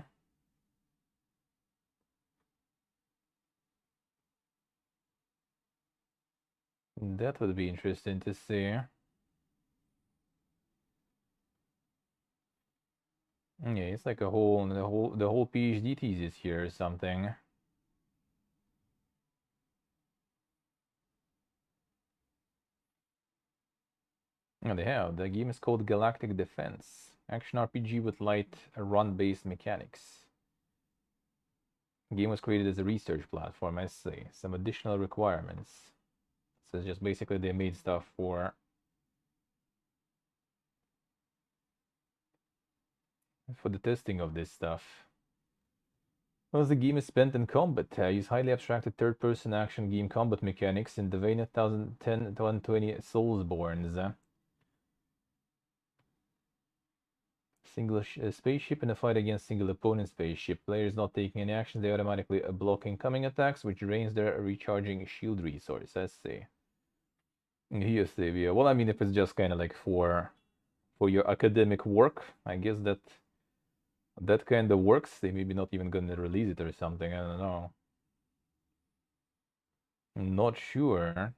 S1: That would be interesting to see. Yeah, it's like the whole PhD thesis here or something. Yeah, they have. The game is called Galactic Defense. Action RPG with light run-based mechanics. The game was created as a research platform, I see. Some additional requirements. So it's just basically they made stuff for the testing of this stuff. Well, the game is spent in combat. Use highly abstracted third-person action game combat mechanics in the vein of 1010-120 Soulsborne's. Single spaceship in a fight against single opponent spaceship. Players not taking any action, they automatically block incoming attacks, which drains their recharging shield resource. Let's see. Yes, yeah. Well, I mean, if it's just kind of like for your academic work, I guess that kind of works. They maybe not even gonna release it or something. I don't know. Not sure.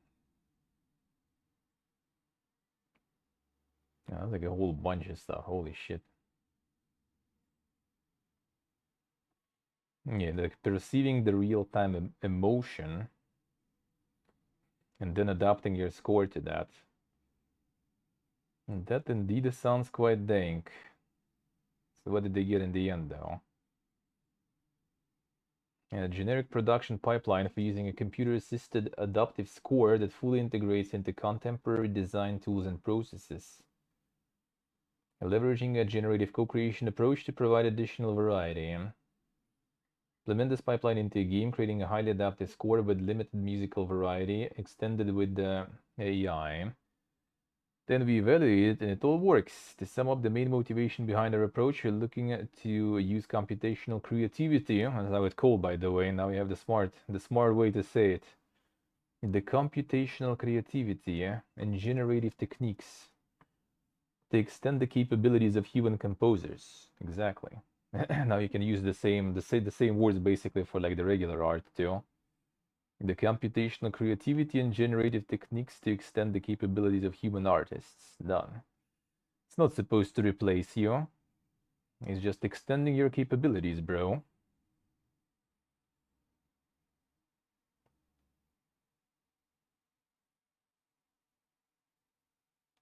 S1: Yeah, that's like a whole bunch of stuff. Holy shit. Yeah, like perceiving the real-time emotion and then adapting your score to that. And that indeed sounds quite dank. So what did they get in the end, though? A generic production pipeline for using a computer-assisted adaptive score that fully integrates into contemporary design tools and processes. Leveraging a generative co-creation approach to provide additional variety. Implement this pipeline into a game, creating a highly adaptive score with limited musical variety, extended with the AI. Then we evaluate it and it all works. To sum up the main motivation behind our approach, we're looking to use computational creativity. That's how it's called, by the way. Now we have the smart way to say it. The computational creativity and generative techniques to extend the capabilities of human composers. Exactly. Now you can use the same words basically for like the regular art too. The computational creativity and generative techniques to extend the capabilities of human artists. Done. It's not supposed to replace you. It's just extending your capabilities, bro.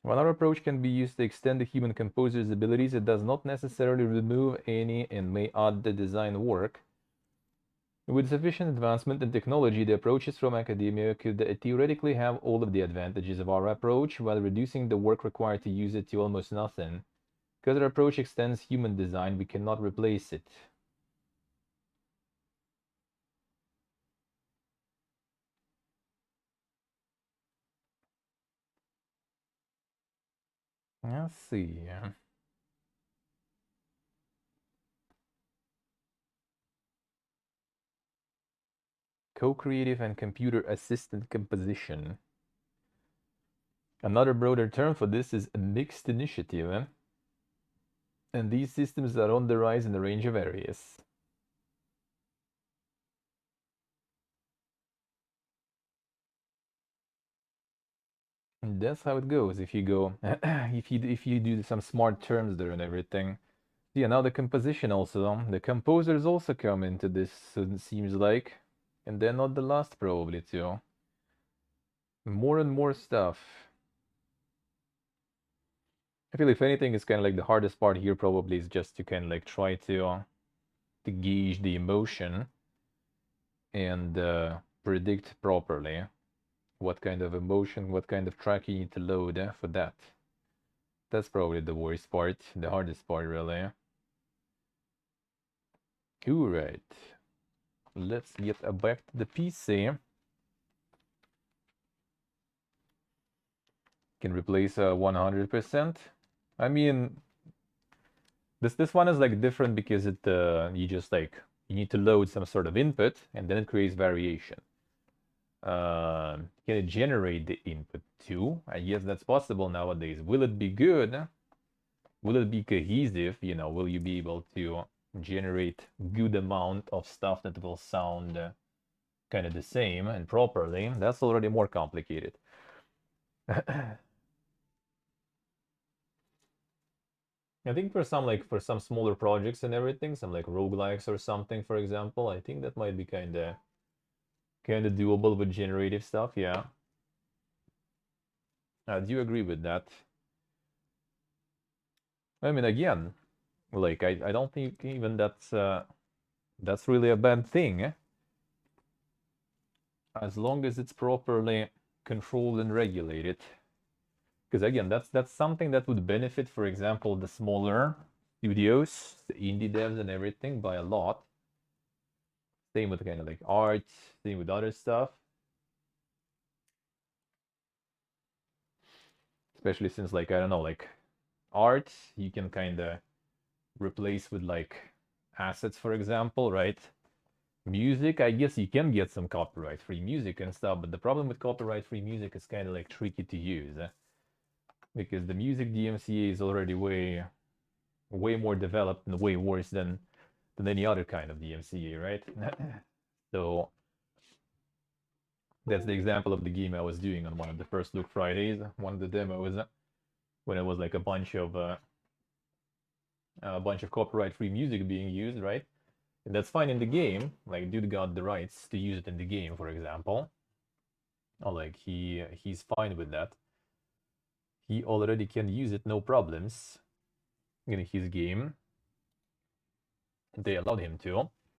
S1: While our approach can be used to extend the human composer's abilities, it does not necessarily remove any and may add the design work. With sufficient advancement in technology, the approaches from academia could theoretically have all of the advantages of our approach while reducing the work required to use it to almost nothing. Because our approach extends human design, we cannot replace it. Let's see. co-creative and computer-assisted composition. Another broader term for this is a mixed initiative. And these systems are on the rise in a range of areas. And that's how it goes if you go if you do some smart terms there and everything. Yeah, now the composition also. The composers also come into this, so it seems like. And they're not the last probably too. More and more stuff. I feel if anything is kind of like the hardest part here probably is just to kind of like try to gauge the emotion and predict properly what kind of emotion, what kind of track you need to load for that. That's probably the worst part, the hardest part really. Alright. Let's get back to the PC. Can replace 100%. I mean, this one is like different because it you just like you need to load some sort of input and then it creates variation. Can it generate the input too? I guess that's possible nowadays. Will it be good? Will it be cohesive? You know, will you be able to generate good amount of stuff that will sound kind of the same and properly? That's already more complicated. I think for some smaller projects and everything, some like roguelikes or something, for example, I think that might be kind of doable with generative stuff. Yeah. Do you agree with that? I mean, again, like I don't think even that's really a bad thing, as long as it's properly controlled and regulated. Because again, that's something that would benefit, for example, the smaller studios, the indie devs and everything by a lot. Same with kind of like art, same with other stuff. Especially since like, I don't know, like art, you can kind of replace with like assets, for example, right? Music, I guess you can get some copyright-free music and stuff, but the problem with copyright-free music is kind of like tricky to use. Because the music DMCA is already way more developed and way worse than any other kind of DMCA, right? So that's the example of the game I was doing on one of the first Look Fridays, one of the demos, when it was like a bunch of copyright-free music being used, right? And that's fine in the game. Like, dude got the rights to use it in the game, for example. Or like he's fine with that. He already can use it, no problems, in his game. They allowed him to.